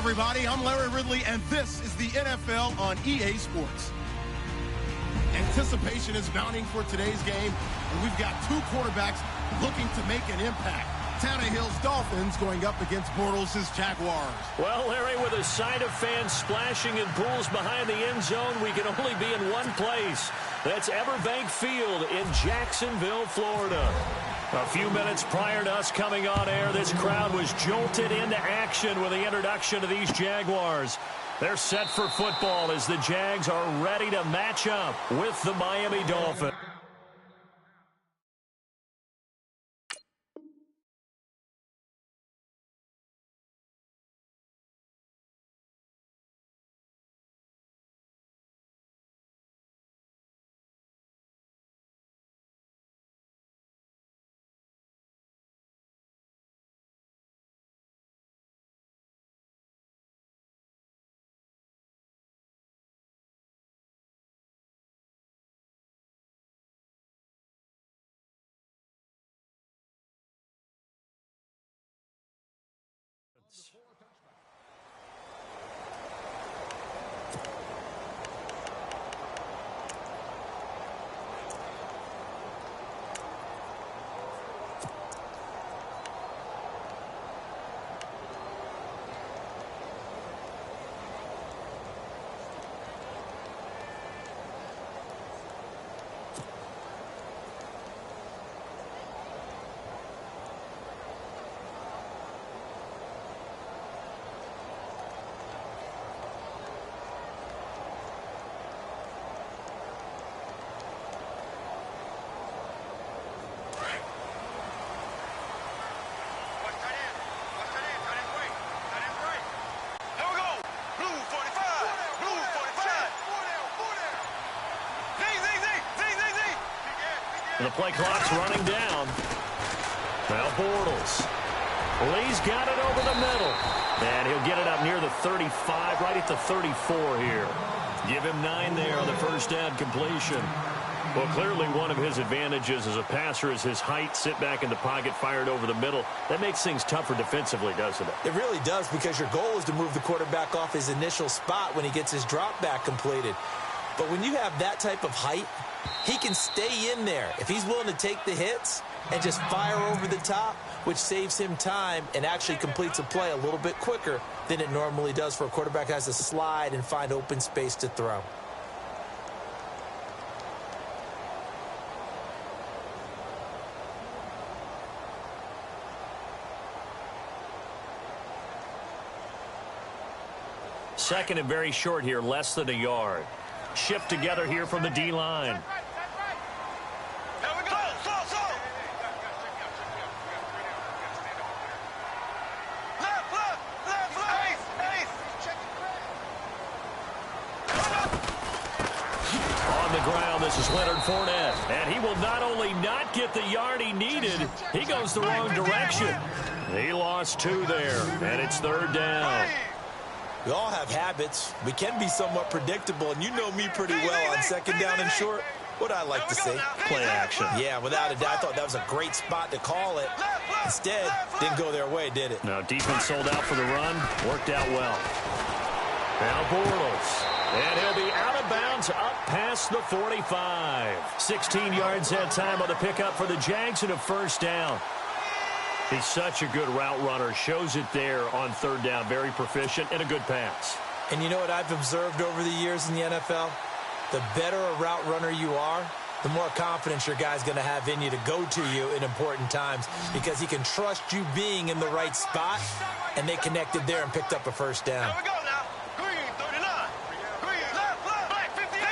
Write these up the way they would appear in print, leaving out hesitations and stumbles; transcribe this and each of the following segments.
everybody. I'm Larry Ridley, and this is the NFL on EA Sports. Anticipation is mounting for today's game, and we've got two quarterbacks looking to make an impact. Tannehill's Dolphins going up against Bortles' Jaguars. Well, Larry, with a sight of fans splashing in pools behind the end zone, we can only be in one place. That's Everbank Field in Jacksonville, Florida. A few minutes prior to us coming on air, this crowd was jolted into action with the introduction of these Jaguars. They're set for football as the Jags are ready to match up with the Miami Dolphins. The play clock's running down. Now Bortles. Lee's got it over the middle. And he'll get it up near the 35, right at the 34 here. Give him 9 there on the first down completion. Well, clearly one of his advantages as a passer is his height. Sit back in the pocket, fired over the middle. That makes things tougher defensively, doesn't it? It really does, because your goal is to move the quarterback off his initial spot when he gets his drop back completed. But when you have that type of height, he can stay in there if he's willing to take the hits and just fire over the top, which saves him time and actually completes a play a little bit quicker than it normally does for a quarterback who has to slide and find open space to throw. Second and very short here, less than a yard. Shift together here from the D-line. On the ground, this is Leonard Fournette. And he will not only not get the yard he needed, he goes the wrong direction. He lost 2 there, and it's third down. We all have habits. We can be somewhat predictable, and you know me pretty well on second down and short. What I like to say? Play action. Yeah, without a doubt, I thought that was a great spot to call it. Instead, didn't go their way, did it? No, defense sold out for the run. Worked out well. Now Bortles. And he'll be out of bounds up past the 45. 16 yards that time on the pickup for the Jags and a first down. He's such a good route runner. Shows it there on third down. Very proficient and a good pass. And you know what I've observed over the years in the NFL? The better a route runner you are, the more confidence your guy's going to have in you to go to you in important times, because he can trust you being in the right spot, and they connected there and picked up a first down. There we go now. Green, 39. Green, left, black, 50. There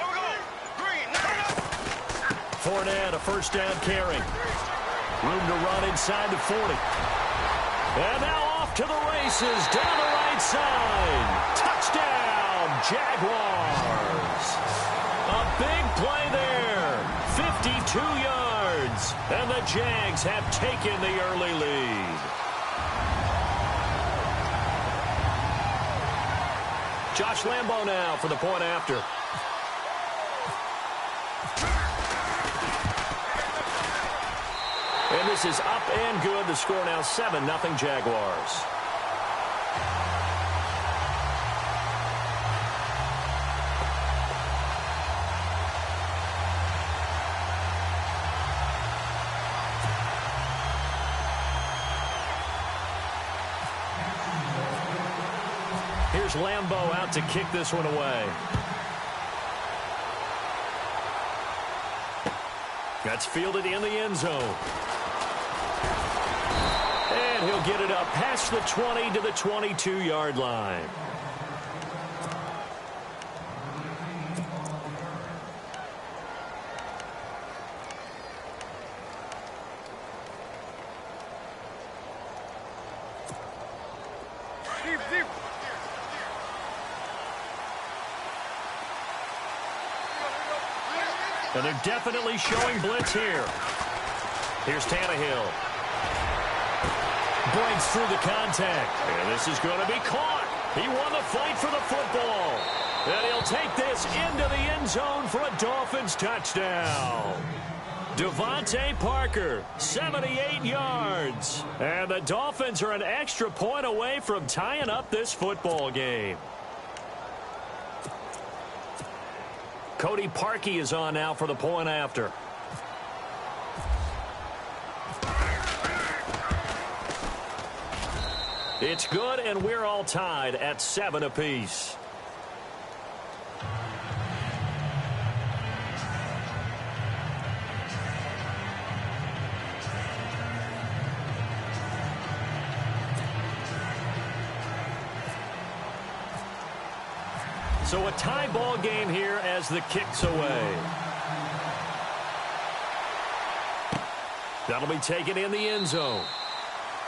we go. Green, Fournette, a first down carry. Room to run inside the 40. And now off to the races down the right side. Touchdown, Jaguars. A big play there. 52 yards. And the Jags have taken the early lead. Josh Lambo now for the point after. And this is up and good. The score now 7-0 Jaguars. Here's Lambeau out to kick this one away. That's fielded in the end zone. And he'll get it up past the 20 to the 22-yard line. And they're definitely showing blitz here. Here's Tannehill. Breaks through the contact. And this is going to be caught. He won the fight for the football. And he'll take this into the end zone for a Dolphins touchdown. Devontae Parker, 78 yards. And the Dolphins are an extra point away from tying up this football game. Cody Parkey is on now for the point after. It's good, and we're all tied at 7 apiece. So a tie ball game here as the kick's away. That'll be taken in the end zone.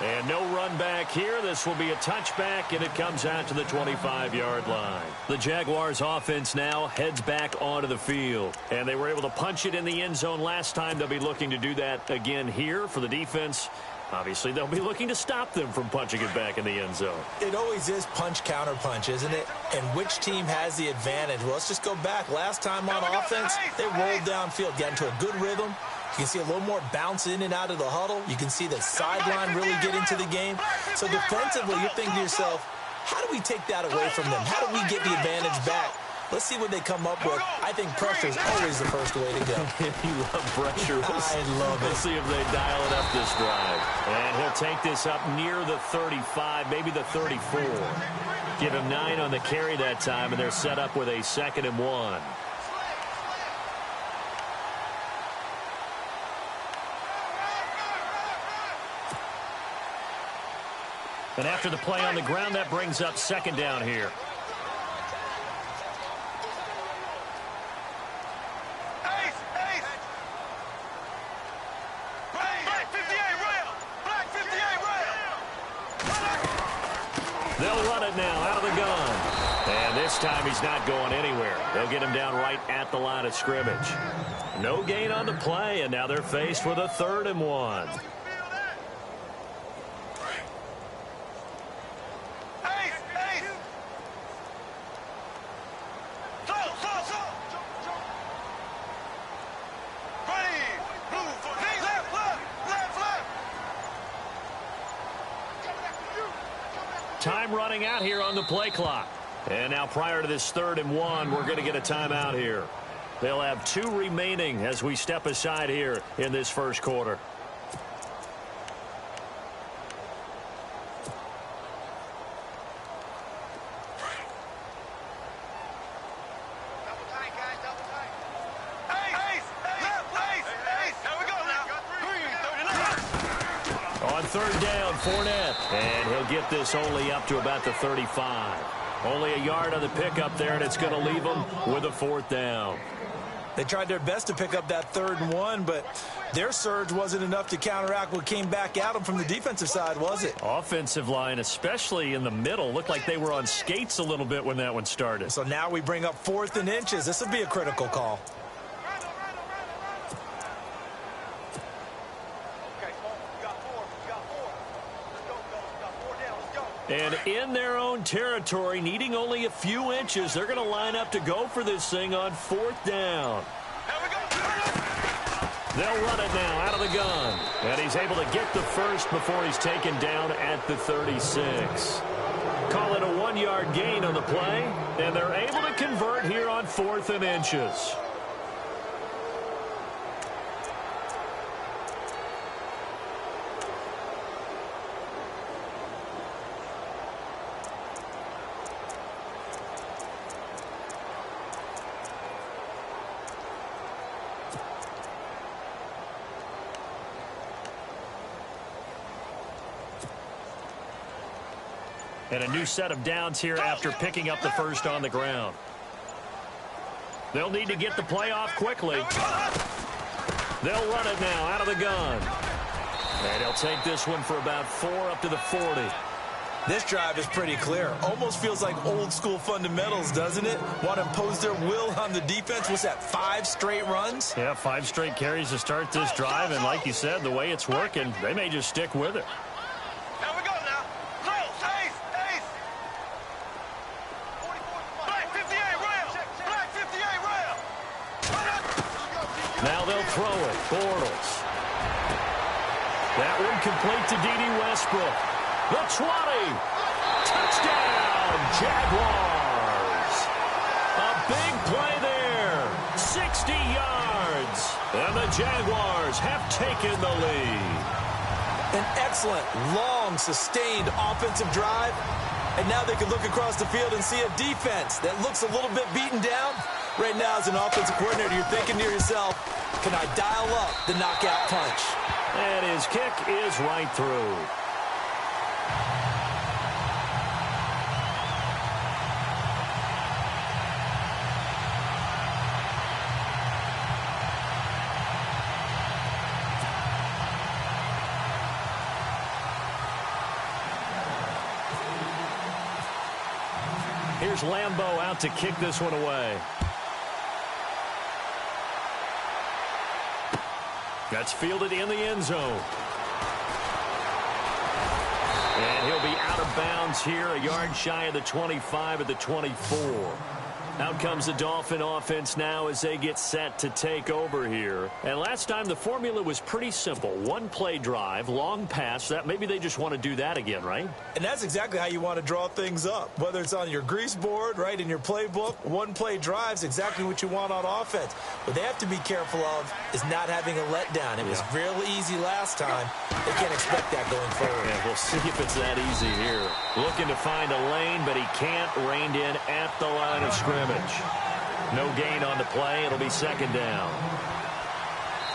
And no run back here. This will be a touchback, and it comes out to the 25-yard line. The Jaguars offense now heads back onto the field. And they were able to punch it in the end zone last time. They'll be looking to do that again here for the defense. Obviously, they'll be looking to stop them from punching it back in the end zone. It always is punch-counter-punch, isn't it? And which team has the advantage? Well, let's just go back. Last time on offense, they rolled downfield, got into a good rhythm. You can see a little more bounce in and out of the huddle. You can see the sideline really get into the game. So defensively, you're thinking to yourself, how do we take that away from them? How do we get the advantage back? Let's see what they come up with. I think pressure is always the first way to go. You love pressure. I love it. We'll see if they dial it up this drive. And he'll take this up near the 35, maybe the 34. Give him 9 on the carry that time, and they're set up with a 2nd and 1. And after the play on the ground, that brings up 2nd down here. They'll run it now out of the gun. And this time he's not going anywhere. They'll get him down right at the line of scrimmage. No gain on the play, and now they're faced with a 3rd and 1. Time running out here on the play clock. And now prior to this 3rd and 1, we're going to get a timeout here. They'll have 2 remaining as we step aside here in this first quarter. On 3rd down, Fournette. And he'll get this only up to about the 35. Only a yard on the pickup there, and it's going to leave them with a 4th down. They tried their best to pick up that 3rd and 1, but their surge wasn't enough to counteract what came back at them from the defensive side, was it? Offensive line, especially in the middle, looked like they were on skates a little bit when that one started. So now we bring up 4th and inches. This will be a critical call. And in their own territory, needing only a few inches, they're going to line up to go for this thing on 4th down. They'll run it now out of the gun. And he's able to get the first before he's taken down at the 36. Call it a 1-yard gain on the play, and they're able to convert here on 4th and inches. And a new set of downs here after picking up the first on the ground. They'll need to get the play off quickly. They'll run it now out of the gun. And he'll take this one for about 4 up to the 40. This drive is pretty clear. Almost feels like old school fundamentals, doesn't it? Want to impose their will on the defense. What's that, 5 straight runs? Yeah, 5 straight carries to start this drive. And like you said, the way it's working, they may just stick with it. Here we go now. Close. Ace. Black 58 rail. Black 58 rail. Now they'll throw it. Bortles. That one complete to D.D. Westbrook. The 20. Touchdown, Jaguars. A big play there. 60 yards. And the Jaguars have taken the lead. An excellent, long, sustained offensive drive. And now they can look across the field and see a defense that looks a little bit beaten down. Right now, as an offensive coordinator, you're thinking to yourself, can I dial up the knockout punch? And his kick is right through. Here's Lambeau out to kick this one away. That's fielded in the end zone. And he'll be out of bounds here, a yard shy of the 25 at the 24. Out comes the Dolphin offense now as they get set to take over here. And last time the formula was pretty simple. 1 play drive, long pass. That maybe they just want to do that again, right? And that's exactly how you want to draw things up. Whether it's on your grease board, right, in your playbook, 1 play drive is exactly what you want on offense. What they have to be careful of is not having a letdown. It was real easy last time. They can't expect that going forward. Yeah, we'll see if it's that easy here. Looking to find a lane, but he can't. Reined in at the line of scrimmage. No gain on the play. It'll be second down.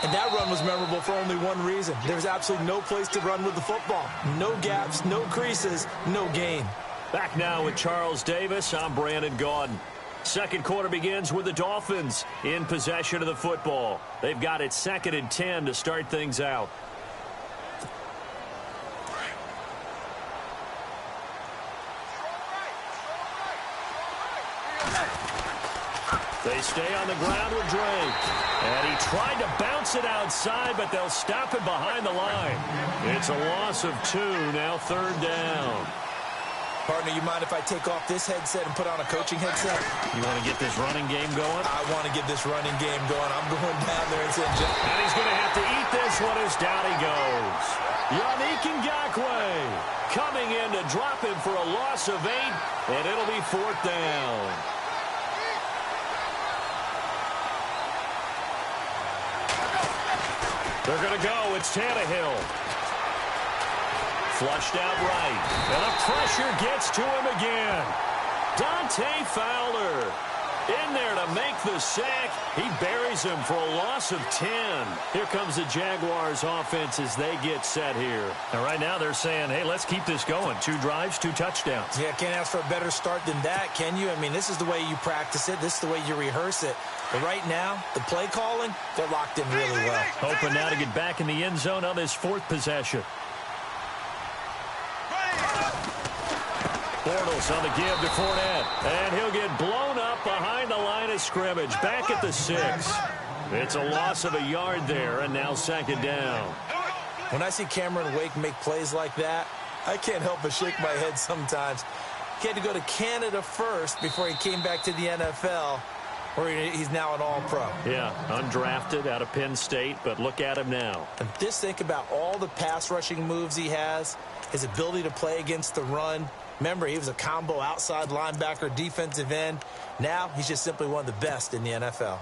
And that run was memorable for only one reason. There's absolutely no place to run with the football. No gaps, no creases, no gain. Back now with Charles Davis. I'm Brandon Gaudin. Second quarter begins with the Dolphins in possession of the football. They've got it 2nd and 10 to start things out. They stay on the ground with Drake. And he tried to bounce it outside, but they'll stop him behind the line. It's a loss of 2, now 3rd down. Partner, you mind if I take off this headset and put on a coaching headset? You want to get this running game going? I want to get this running game going. I'm going down there and saying, and he's going to have to eat this one as down he goes. Yannick Ngakoue coming in to drop him for a loss of 8, and it'll be 4th down. They're going to go. It's Tannehill. Flushed out right. And the pressure gets to him again. Dante Fowler in there to make the sack. He buries him for a loss of 10. Here comes the Jaguars offense as they get set here. And right now they're saying, hey, let's keep this going. 2 drives, 2 touchdowns. Yeah, can't ask for a better start than that, can you? I mean, this is the way you practice it. This is the way you rehearse it. But right now, the play calling, they're locked in really well. Hoping now to get back in the end zone on this 4th possession. Bortles on the give to Fournette. And he'll get blown up behind the line of scrimmage. Back at the 6. It's a loss of a yard there, and now 2nd down. When I see Cameron Wake make plays like that, I can't help but shake my head sometimes. He had to go to Canada first before he came back to the NFL, where he's now an all-pro. Yeah, undrafted out of Penn State, but look at him now. And just think about all the pass-rushing moves he has, his ability to play against the run. Remember, he was a combo outside linebacker, defensive end. Now he's just simply one of the best in the NFL.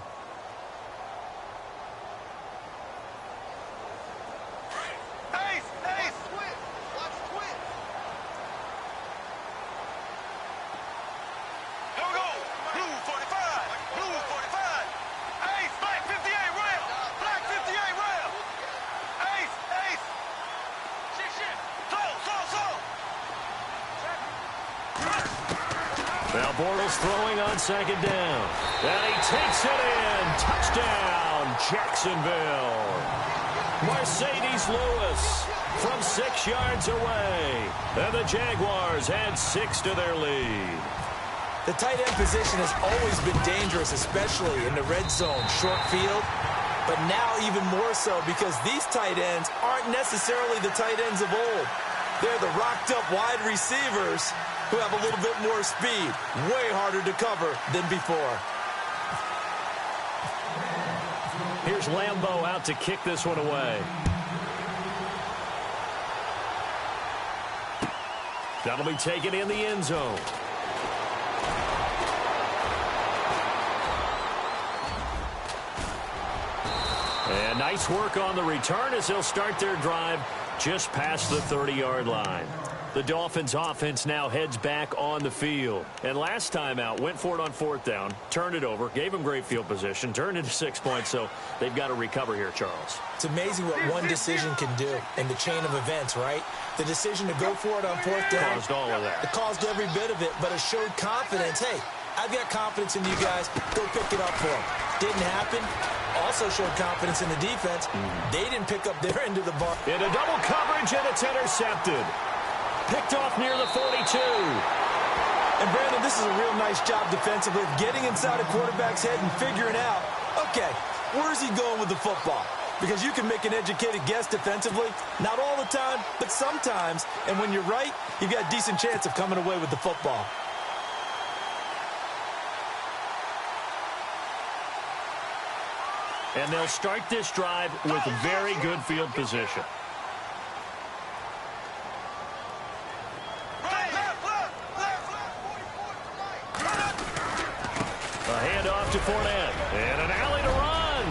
Now Bortles throwing on second down. And he takes it in. Touchdown, Jacksonville. Mercedes Lewis from 6 yards away. And the Jaguars add 6 to their lead. The tight end position has always been dangerous, especially in the red zone, short field. But now even more so because these tight ends aren't necessarily the tight ends of old. They're the rocked-up wide receivers who have a little bit more speed. Way harder to cover than before. Here's Lambeau out to kick this one away. That'll be taken in the end zone. And nice work on the return as they'll start their drive just past the 30-yard line. The Dolphins offense now heads back on the field. And last time out, went for it on 4th down, turned it over, gave them great field position, turned into 6 points, so they've got to recover here, Charles. It's amazing what one decision can do in the chain of events, right? The decision to go for it on 4th down. Caused all of that. It caused every bit of it, but it showed confidence. Hey, I've got confidence in you guys. Go pick it up for them. Didn't happen. Also showed confidence in the defense. They didn't pick up their end of the bar. Into double coverage, and it's intercepted. Picked off near the 42. And, Brandon, this is a real nice job defensively of getting inside a quarterback's head and figuring out, okay, where's he going with the football? Because you can make an educated guess defensively. Not all the time, but sometimes. And when you're right, you've got a decent chance of coming away with the football. And they'll start this drive with very good field position. A handoff to Fournette. And an alley to run.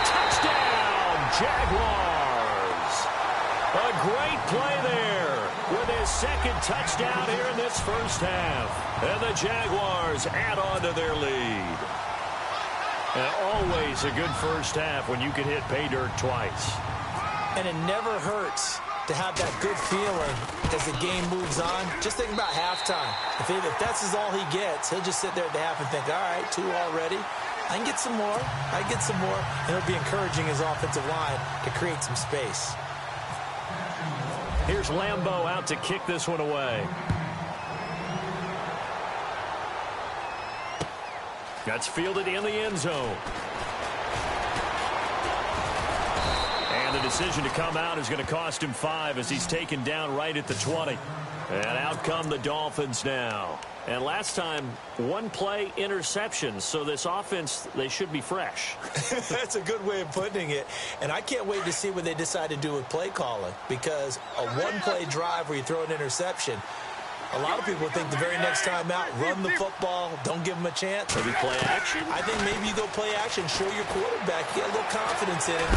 Touchdown, Jaguars. A great play there with his second touchdown here in this first half. And the Jaguars add on to their lead. And always a good first half when you can hit pay dirt twice. And it never hurts to have that good feeling as the game moves on. Just think about halftime. If that's all he gets, he'll just sit there at the half and think, all right, 2 already. I can get some more. I can get some more. And it'll be encouraging his offensive line to create some space. Here's Lambeau out to kick this one away. That's fielded in the end zone. And the decision to come out is going to cost him 5 as he's taken down right at the 20. And out come the Dolphins now. And last time, 1 play interception. So this offense, they should be fresh. That's a good way of putting it. And I can't wait to see what they decide to do with play calling. Because a 1-play drive where you throw an interception, a lot of people think the very next time out, run the football, don't give them a chance. Maybe play action? I think maybe you go play action, show your quarterback, get a little confidence in it.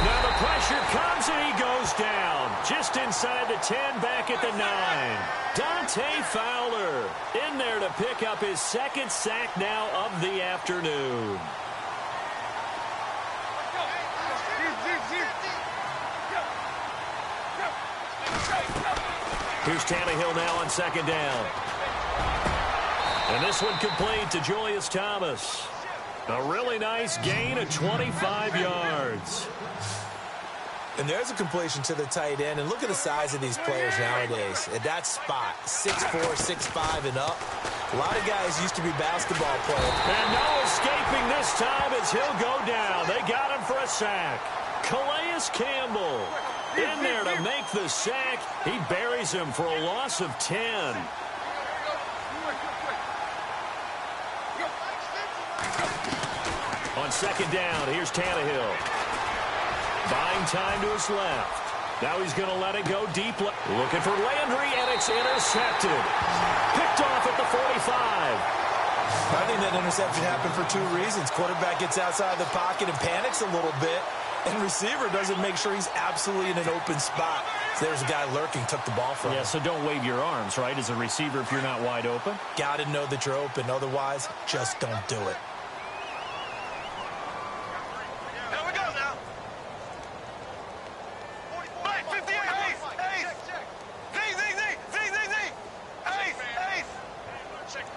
Now the pressure comes and he goes down. Just inside the 10, back at the 9. Dante Fowler in there to pick up his 2nd sack now of the afternoon. Here's Tannehill now on 2nd down. And this one complete to Julius Thomas. A really nice gain of 25 yards. And there's a completion to the tight end. And look at the size of these players nowadays. At that spot, 6'4", 6'5", and up. A lot of guys used to be basketball players. And no escaping this time as he'll go down. They got him for a sack. Calais Campbell in there to make the sack. He buries him for a loss of 10. On 2nd down, here's Tannehill. Buying time to his left. Now he's going to let it go deep. Looking for Landry, and it's intercepted. Picked off at the 45. I think that interception happened for 2 reasons. Quarterback gets outside the pocket and panics a little bit. And receiver doesn't make sure he's absolutely in an open spot. So there's a guy lurking, took the ball from him. Yeah, so don't wave your arms, right, as a receiver if you're not wide open. Got to know that you're open. Otherwise, just don't do it. Here we go now. 58, ace. Z. Ace.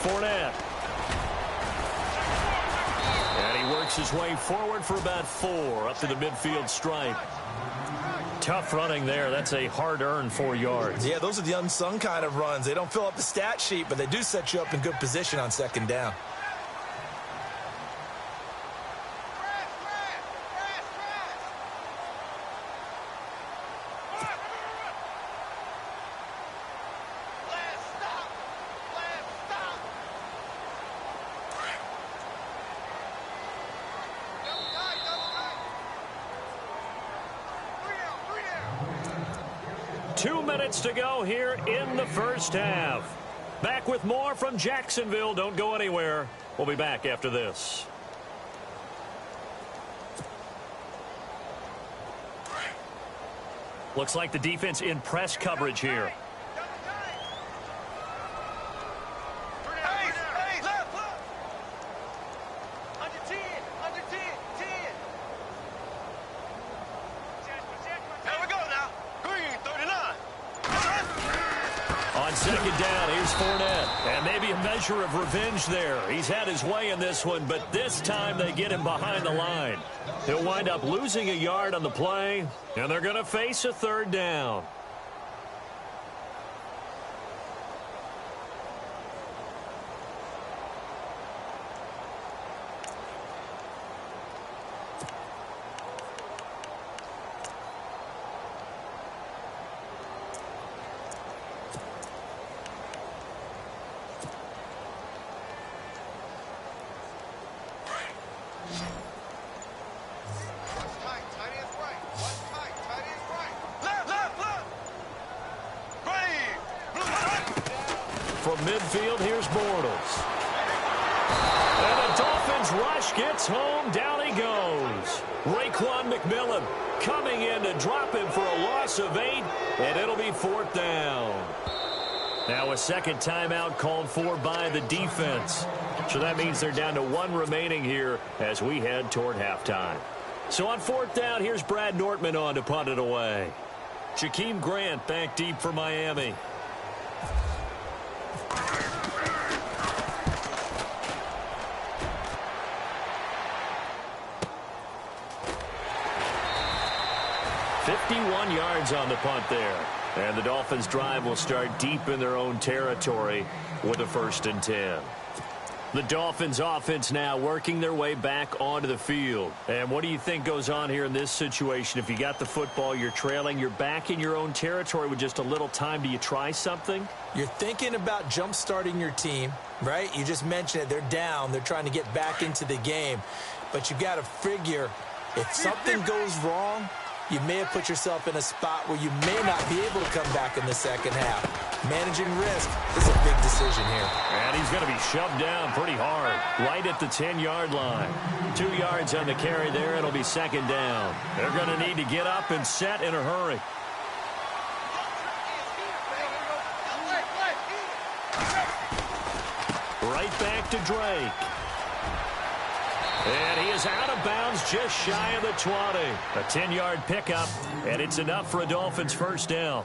Fournette. And he works his way forward for about 4 up to the midfield stripe. Tough running there. That's a hard-earned 4 yards. Yeah, those are the unsung kind of runs. They don't fill up the stat sheet, but they do set you up in good position on second down. To go here in the first half. Back with more from Jacksonville. Don't go anywhere. We'll be back after this. Looks like the defense in press coverage here. Second down, here's Fournette. And maybe a measure of revenge there. He's had his way in this one, but this time they get him behind the line. He'll wind up losing a yard on the play, and they're going to face a third down. From midfield, here's Bortles. And the Dolphins rush gets home. Down he goes. Raekwon McMillan coming in to drop him for a loss of 8, and it'll be 4th down. Now a second timeout called for by the defense. So that means they're down to 1 remaining here as we head toward halftime. So on 4th down, here's Brad Nortman on to punt it away. Jakeem Grant back deep for Miami. Yards on the punt there. And the Dolphins' drive will start deep in their own territory with a 1st and 10. The Dolphins' offense now working their way back onto the field. And what do you think goes on here in this situation? If you got the football, you're trailing, you're back in your own territory with just a little time. Do you try something? You're thinking about jump-starting your team, right? You just mentioned it. They're down. They're trying to get back into the game. But you got to figure if something goes wrong, you may have put yourself in a spot where you may not be able to come back in the second half. Managing risk is a big decision here. And he's going to be shoved down pretty hard, right at the 10-yard line. 2 yards on the carry there. It'll be 2nd down. They're going to need to get up and set in a hurry. Right back to Drake. And he is out of bounds just shy of the 20. A 10-yard pickup, and it's enough for a Dolphins 1st down.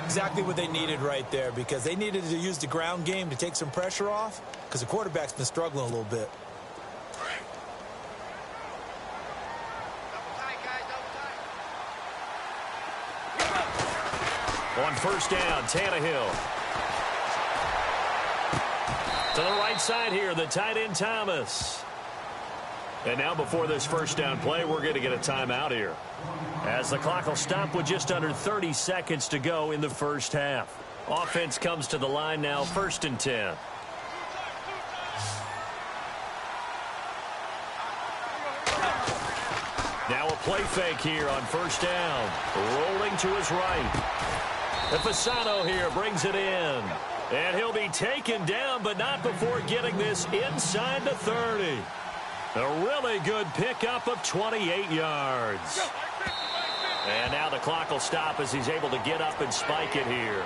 Exactly what they needed right there, because they needed to use the ground game to take some pressure off, because the quarterback's been struggling a little bit. On 1st down, Tannehill. To the right side here, the tight end Thomas. And now before this 1st down play, we're going to get a timeout here, as the clock will stop with just under 30 seconds to go in the first half. Offense comes to the line now, 1st and 10. Now a play fake here on 1st down. Rolling to his right. Fasano here brings it in. And he'll be taken down, but not before getting this inside the 30. A really good pickup of 28 yards. And now the clock will stop as he's able to get up and spike it here.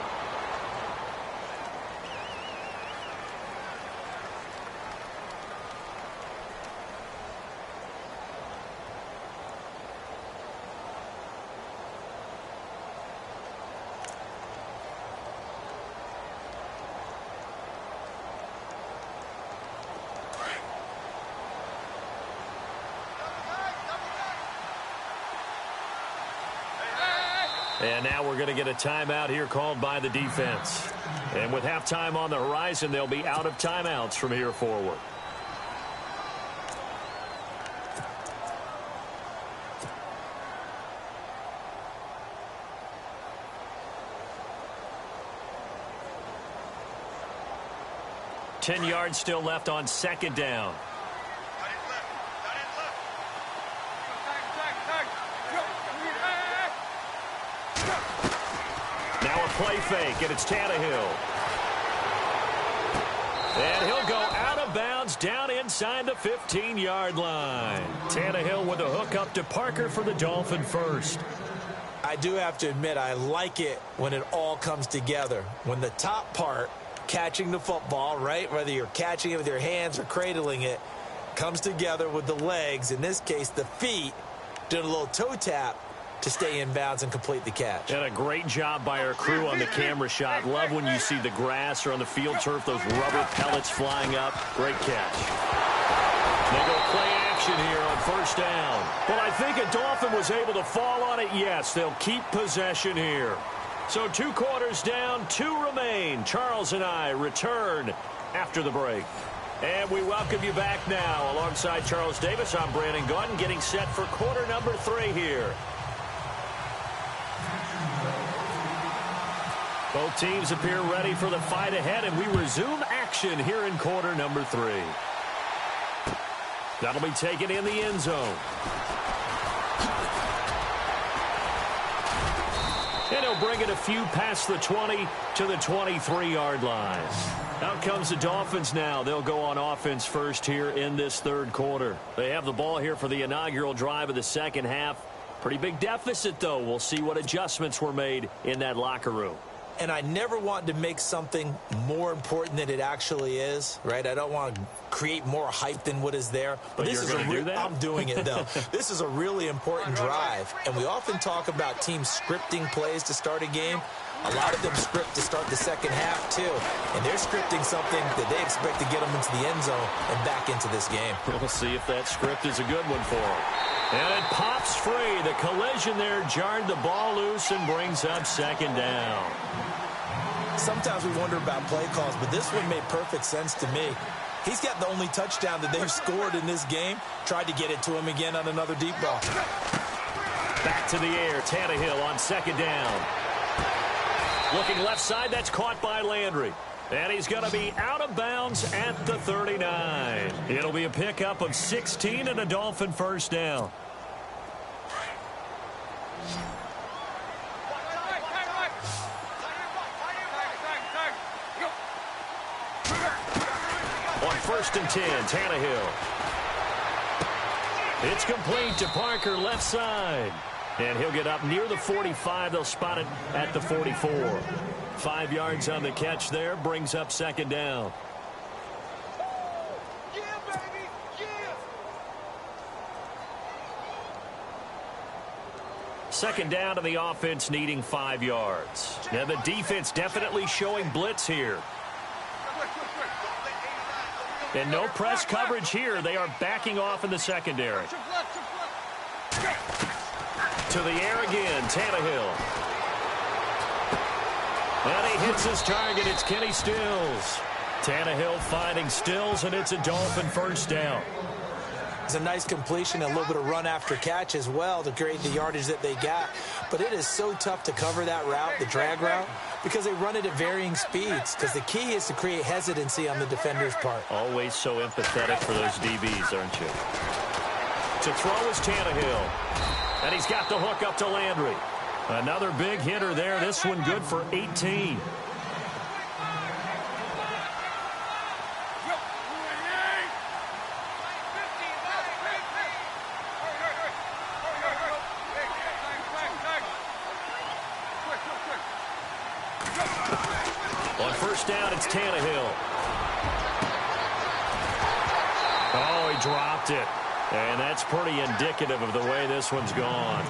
And now we're going to get a timeout here called by the defense. And with halftime on the horizon, they'll be out of timeouts from here forward. Ten yards still left on second down. Now a play fake, and it's Tannehill. And he'll go out of bounds down inside the 15-yard line. Tannehill with a hook up to Parker for the Dolphin first. I do have to admit, I like it when it all comes together. When the top part, catching the football, right, whether you're catching it with your hands or cradling it, comes together with the legs, in this case the feet, doing a little toe tap to stay in bounds and complete the catch. And a great job by our crew on the camera shot. Love when you see the grass or on the field turf, those rubber pellets flying up. Great catch. They go play action here on first down. Well, I think a Dolphin was able to fall on it. Yes, they'll keep possession here. So 2 quarters down, 2 remain. Charles and I return after the break. And we welcome you back now. Alongside Charles Davis, I'm Brandon Gaudin, getting set for quarter number 3 here. Both teams appear ready for the fight ahead, and we resume action here in quarter number 3. That'll be taken in the end zone. And he'll bring it a few past the 20 to the 23-yard line. Out comes the Dolphins now. They'll go on offense first here in this third quarter. They have the ball here for the inaugural drive of the second half. Pretty big deficit, though. We'll see what adjustments were made in that locker room. And I never want to make something more important than it actually is, right? I don't want to create more hype than what is there. But this is I'm doing it, though. This is a really important drive. And we often talk about teams scripting plays to start a game. A lot of them script to start the second half, too. And they're scripting something that they expect to get them into the end zone and back into this game. We'll see if that script is a good one for them. And it pops free. The collision there jarred the ball loose and brings up second down. Sometimes we wonder about play calls, but this one made perfect sense to me. He's got the only touchdown that they've scored in this game. Tried to get it to him again on another deep ball. Back to the air. Tannehill on second down. Looking left side. That's caught by Landry. And he's going to be out of bounds at the 39. It'll be a pickup of 16 and a Dolphin first down. On first and 10, Tannehill. It's complete to Parker left side. And he'll get up near the 45. They'll spot it at the 44. 5 yards on the catch there. Brings up second down. Yeah, baby, yeah. Second down to the offense needing 5 yards. Now the defense definitely showing blitz here. And no press coverage here. They are backing off in the secondary. To the air again, Tannehill. And he hits his target. It's Kenny Stills. Tannehill finding Stills, and it's a Dolphin first down. It's a nice completion, a little bit of run after catch as well to create the yardage that they got. But it is so tough to cover that route, the drag route, because they run it at varying speeds. Because the key is to create hesitancy on the defender's part. Always so empathetic for those DBs, aren't you? To throw is Tannehill. And he's got the hook up to Landry. Another big hitter there. This one good for 18. On first down, it's Tannehill. Oh, he dropped it. And that's pretty indicative of the way this one's gone.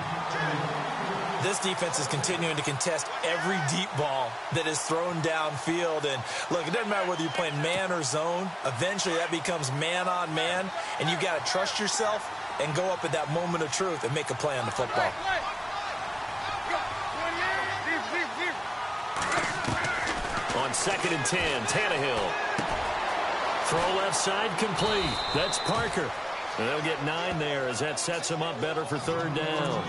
This defense is continuing to contest every deep ball that is thrown downfield. And, look, it doesn't matter whether you're playing man or zone. Eventually, that becomes man on man. And you've got to trust yourself and go up at that moment of truth and make a play on the football. 2nd and 10. Tannehill. Throw left side complete. That's Parker. And they'll get 9 there as that sets him up better for 3rd down.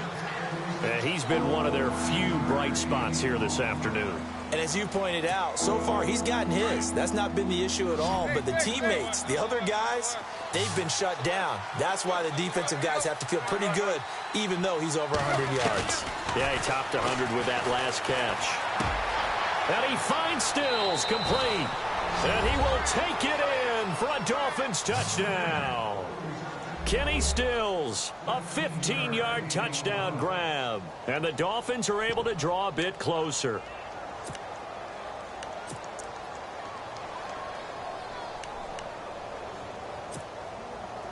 And he's been one of their few bright spots here this afternoon. And as you pointed out, so far he's gotten his. That's not been the issue at all. But the teammates, the other guys, they've been shut down. That's why the defensive guys have to feel pretty good, even though he's over 100 yards. Yeah, he topped 100 with that last catch. And he finds Stills complete. And he will take it in for a Dolphins touchdown. Kenny Stills, a 15-yard touchdown grab. And the Dolphins are able to draw a bit closer.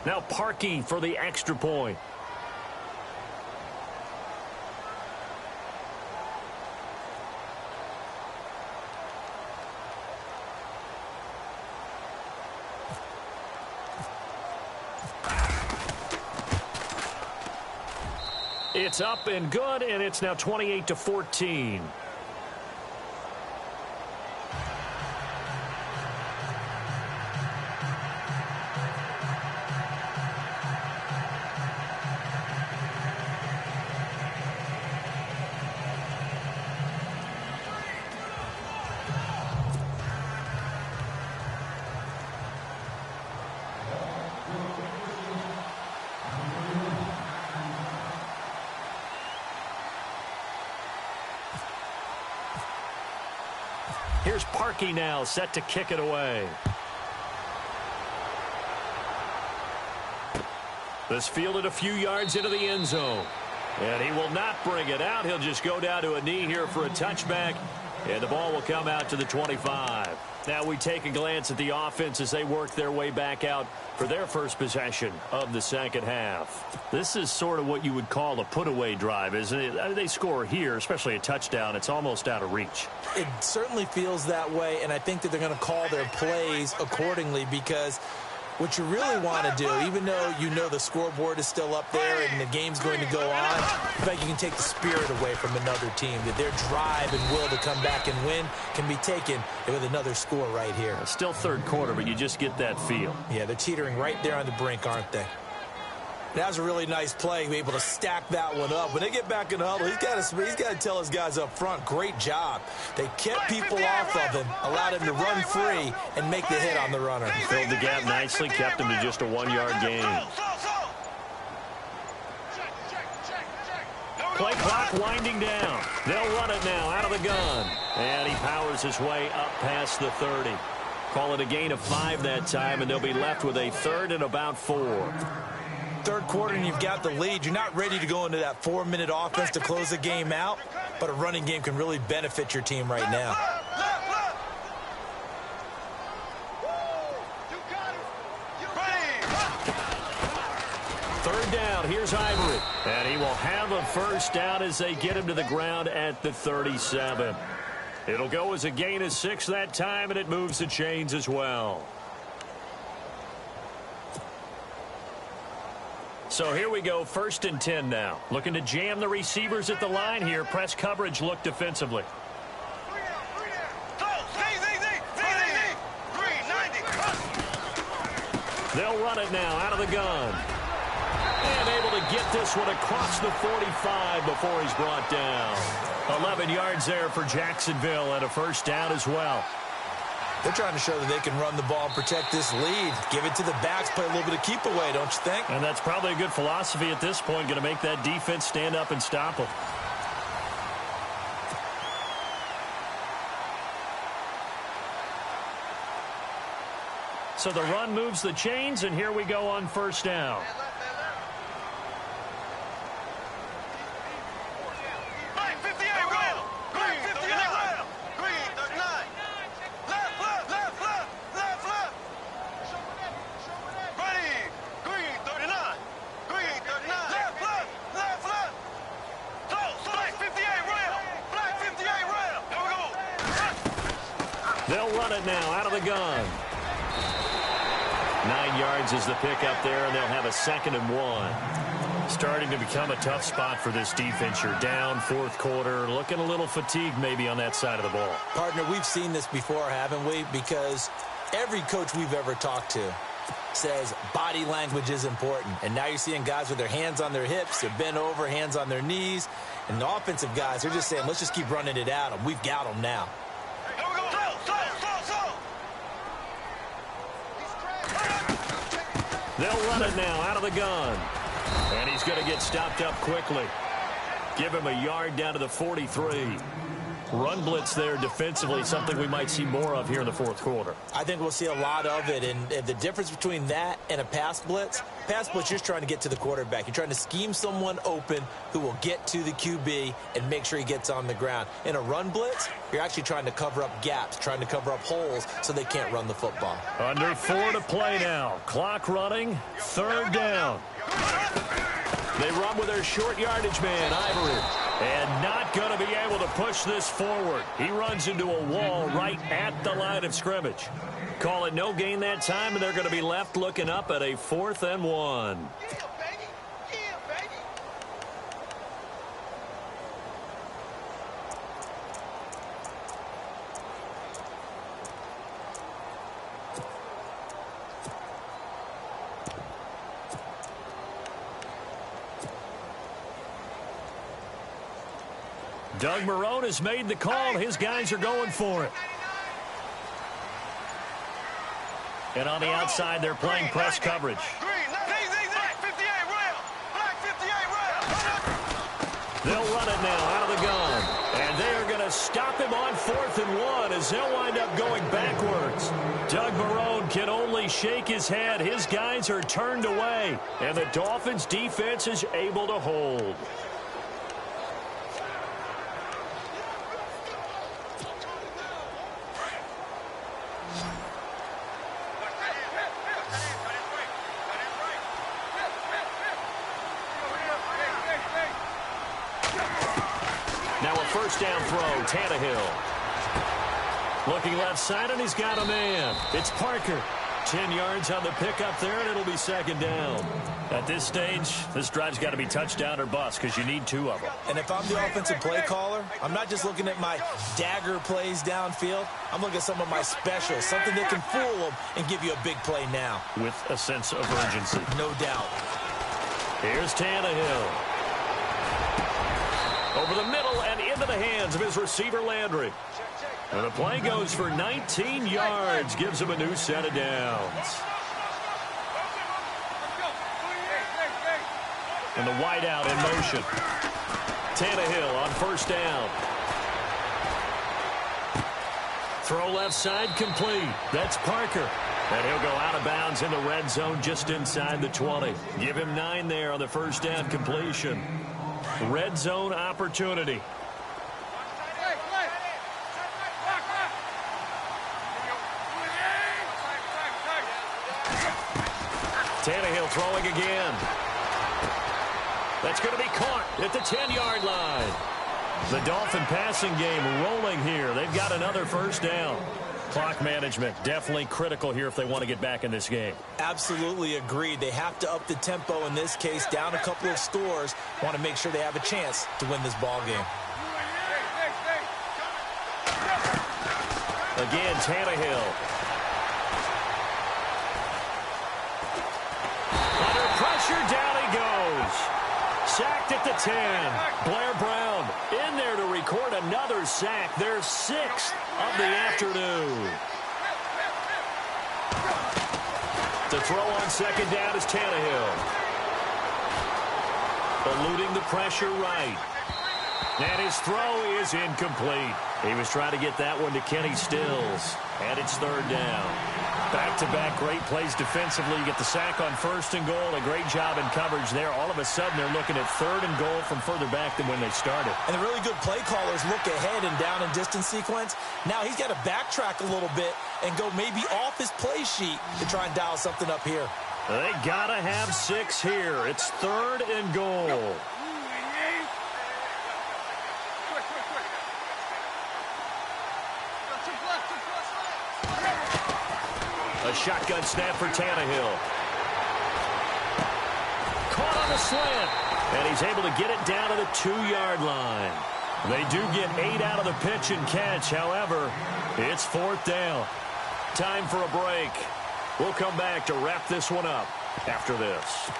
Now Parkey for the extra point. It's up and good, and it's now 28-14. Here's Parkey now, set to kick it away. This fielded a few yards into the end zone. And he will not bring it out. He'll just go down to a knee here for a touchback. And the ball will come out to the 25. Now we take a glance at the offense as they work their way back out for their first possession of the second half. This is sort of what you would call a put-away drive, isn't it? They score here, especially a touchdown. It's almost out of reach. It certainly feels that way, and I think that they're going to call their plays accordingly because what you really want to do, even though you know the scoreboard is still up there and the game's going to go on, I think you can take the spirit away from another team, that their drive and will to come back and win can be taken with another score right here. Still third quarter, but you just get that feel. Yeah, they're teetering right there on the brink, aren't they? That was a really nice play, be able to stack that one up. When they get back in the huddle, he's got to tell his guys up front, great job. They kept people off of him, allowed him to run free and make the hit on the runner. Filled the gap nicely, kept him to just a 1-yard gain. Play clock winding down. They'll run it now out of the gun. And he powers his way up past the 30. Call it a gain of 5 that time, and they'll be left with a 3rd and about 4. Third quarter and you've got the lead. You're not ready to go into that 4-minute offense to close the game out, but a running game can really benefit your team right now. Third down, here's Ivory. And he will have a first down as they get him to the ground at the 37. It'll go as a gain of 6 that time, and it moves the chains as well. So here we go, 1st and 10 now. Looking to jam the receivers at the line here. Press coverage look defensively. They'll run it now out of the gun. And able to get this one across the 45 before he's brought down. 11 yards there for Jacksonville and a first down as well. They're trying to show that they can run the ball and protect this lead. Give it to the backs, play a little bit of keep away, don't you think? And that's probably a good philosophy at this point, going to make that defense stand up and stop them. So the run moves the chains, and here we go on first down. They'll run it now out of the gun. 9 yards is the pickup there, and they'll have a 2nd and 1. Starting to become a tough spot for this defense. You're down 4th quarter, looking a little fatigued maybe on that side of the ball. Partner, we've seen this before, haven't we? Because every coach we've ever talked to says body language is important. And now you're seeing guys with their hands on their hips, they're bent over, hands on their knees. And the offensive guys, they're just saying, let's just keep running it at them. We've got them now. They'll run it now out of the gun. And he's going to get stopped up quickly. Give him a yard down to the 43. Run blitz there defensively, something we might see more of here in the 4th quarter. I think we'll see a lot of it. And the difference between that and a pass blitz, you're just trying to get to the quarterback. You're trying to scheme someone open who will get to the QB and make sure he gets on the ground. In a run blitz, you're actually trying to cover up gaps, trying to cover up holes so they can't run the football. Under 4 to play now. Clock running, 3rd down. They run with their short yardage man, Ivory. And not going to be able to push this forward. He runs into a wall right at the line of scrimmage. Call it no gain that time, and they're going to be left looking up at a 4th and 1. Doug Marrone has made the call. His guys are going for it. And on the outside, they're playing press coverage. They'll run it now out of the gun. And they are going to stop him on 4th and 1 as they'll wind up going backwards. Doug Marrone can only shake his head. His guys are turned away. And the Dolphins' defense is able to hold. First down throw, Tannehill. Looking left side, and he's got a man. It's Parker. 10 yards on the pickup there, and it'll be 2nd down. At this stage, this drive's got to be touchdown or bust because you need 2 of them. And if I'm the offensive play caller, I'm not just looking at my dagger plays downfield. I'm looking at some of my specials, something that can fool them and give you a big play now. With a sense of urgency. No doubt. Here's Tannehill. Over the middle and into the hands of his receiver, Landry. And the play goes for 19 yards. Gives him a new set of downs. And the wideout in motion. Tannehill on 1st down. Throw left side complete. That's Parker. And he'll go out of bounds in the red zone just inside the 20. Give him 9 there on the 1st down completion. Red zone opportunity. Tannehill throwing again. That's going to be caught at the 10-yard line. The Dolphin passing game rolling here. They've got another 1st down. Clock management definitely critical here if they want to get back in this game. Absolutely agreed. They have to up the tempo in this case, down a couple of scores. Want to make sure they have a chance to win this ball game. Again, Tannehill. Under pressure, down he goes. Sacked at the 10. Blair Brown in there to record another sack. Their 6th of the afternoon. The throw on 2nd down is Tannehill. Eluding the pressure right. And his throw is incomplete. He was trying to get that one to Kenny Stills. And it's 3rd down. Back-to-back great plays defensively. You get the sack on 1st and goal. A great job in coverage there. All of a sudden, they're looking at 3rd and goal from further back than when they started. And the really good play callers look ahead and down and distance sequence. Now he's got to backtrack a little bit and go maybe off his play sheet to try and dial something up here. They got to have 6 here. It's 3rd and goal. A shotgun snap for Tannehill. Caught on the slant. And he's able to get it down to the 2-yard line. They do get 8 out of the pitch and catch. However, it's 4th down. Time for a break. We'll come back to wrap this one up after this.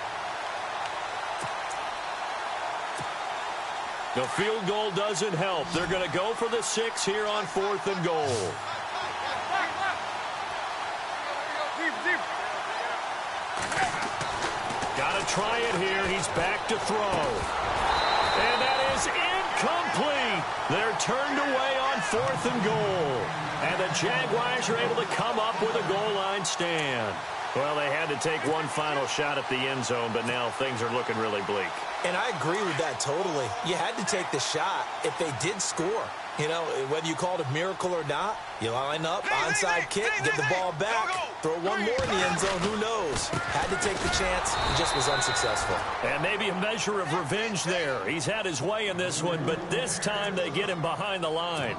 The field goal doesn't help. They're going to go for the 6 here on 4th and goal. Got to try it here. He's back to throw. And that is incomplete. They're turned away on 4th and goal. And the Jaguars are able to come up with a goal line stand. Well, they had to take one final shot at the end zone, but now things are looking really bleak. And I agree with that totally. You had to take the shot if they did score. You know, whether you called it a miracle or not, you line up, onside kick, get the ball back, throw one more in the end zone, who knows? Had to take the chance, just was unsuccessful. And maybe a measure of revenge there. He's had his way in this one, but this time they get him behind the line.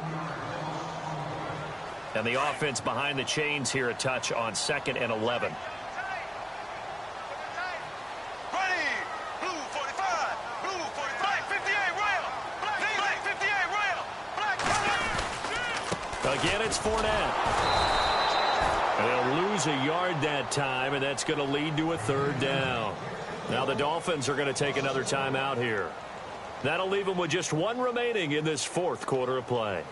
And the offense behind the chains here a touch on 2nd and 11. Again, it's Fournette. They'll lose a yard that time, and that's going to lead to a 3rd down. Now the Dolphins are going to take another timeout here. That'll leave them with just 1 remaining in this 4th quarter of play.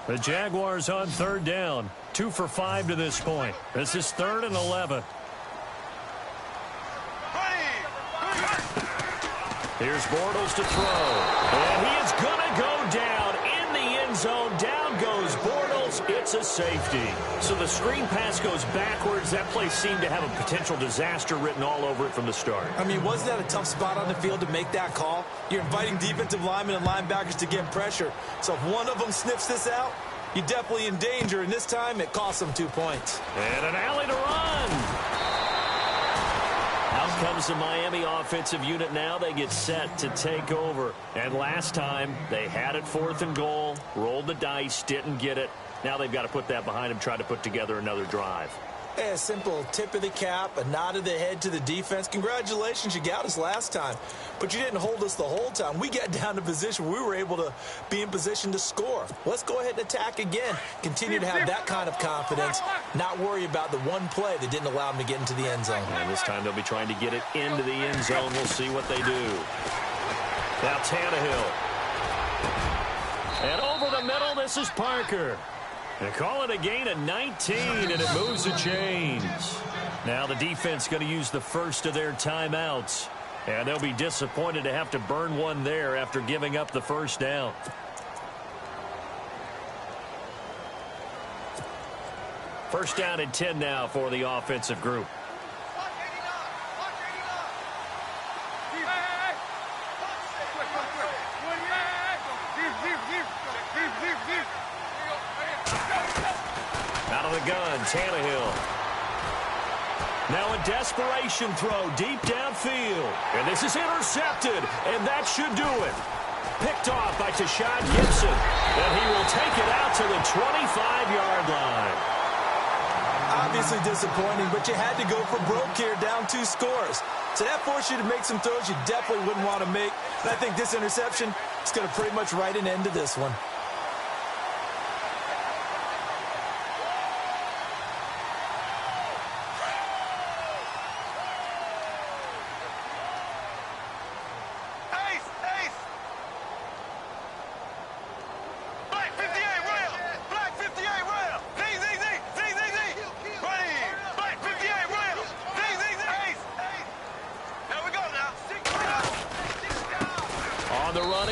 The Jaguars on 3rd down. 2 for 5 to this point. This is 3rd and 11. Here's Bortles to throw. And he is going to go down in the end zone. Down goes Bortles. It's a safety. So the screen pass goes backwards. That play seemed to have a potential disaster written all over it from the start. I mean, wasn't that a tough spot on the field to make that call? You're inviting defensive linemen and linebackers to get pressure. So if one of them sniffs this out, you're definitely in danger. And this time, it costs them 2 points. And an alley to run. Out comes the Miami offensive unit now. They get set to take over. And last time, they had it 4th and goal, rolled the dice, didn't get it. Now they've got to put that behind them, try to put together another drive. A simple tip of the cap, a nod of the head to the defense. Congratulations, you got us last time. But you didn't hold us the whole time. We got down to position. We were able to be in position to score. Let's go ahead and attack again. Continue to have that kind of confidence. Not worry about the one play that didn't allow them to get into the end zone. And this time they'll be trying to get it into the end zone. We'll see what they do. Now Tannehill. And over the middle, this is Parker. They call it a gain of 19, and it moves the chains. Now the defense going to use the first of their timeouts, and they'll be disappointed to have to burn one there after giving up the 1st down. First down and 10 now for the offensive group. Out of the gun, Tannehill. Now a desperation throw deep downfield. And this is intercepted, and that should do it. Picked off by Tashad Gibson. And he will take it out to the 25-yard line. Obviously disappointing, but you had to go for broke here, down 2 scores. So that forced you to make some throws you definitely wouldn't want to make. And I think this interception is going to pretty much write an end to this one.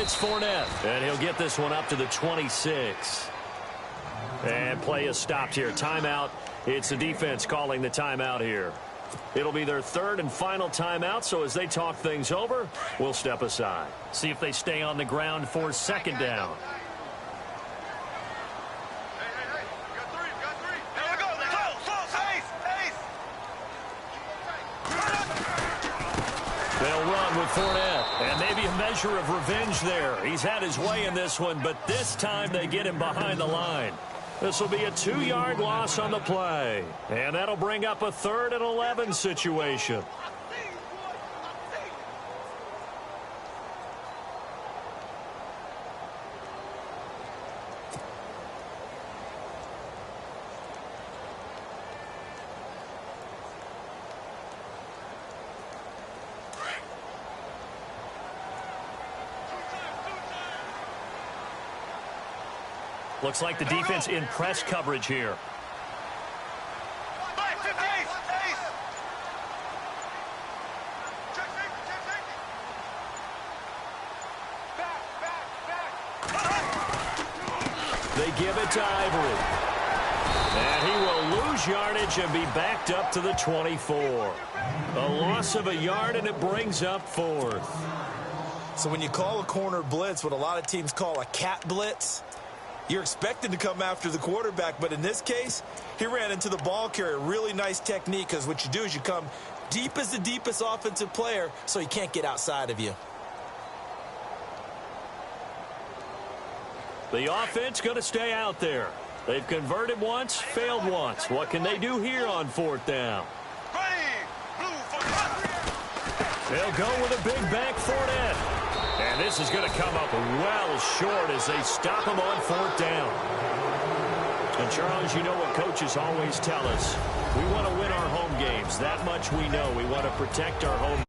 It's Fournette, and he'll get this one up to the 26. And play is stopped here. Timeout. It's the defense calling the timeout here. It'll be their third and final timeout, so as they talk things over, we'll step aside. See if they stay on the ground for second down. They'll run with Fournette. And maybe a measure of revenge there. He's had his way in this one, but this time they get him behind the line. This will be a 2-yard loss on the play. And that'll bring up a 3rd and 11 situation. Looks like the defense in press coverage here. They give it to Ivory. And he will lose yardage and be backed up to the 24. A loss of a yard, and it brings up 4th. So when you call a corner blitz, what a lot of teams call a cat blitz, you're expected to come after the quarterback, but in this case, he ran into the ball carrier. Really nice technique, because what you do is you come deep as the deepest offensive player, so he can't get outside of you. The offense going to stay out there. They've converted once, failed once. What can they do here on 4th down? They'll go with a big back Fournette. And this is going to come up well short as they stop him on 4th down. And, Charles, you know what coaches always tell us. We want to win our home games. That much we know. We want to protect our home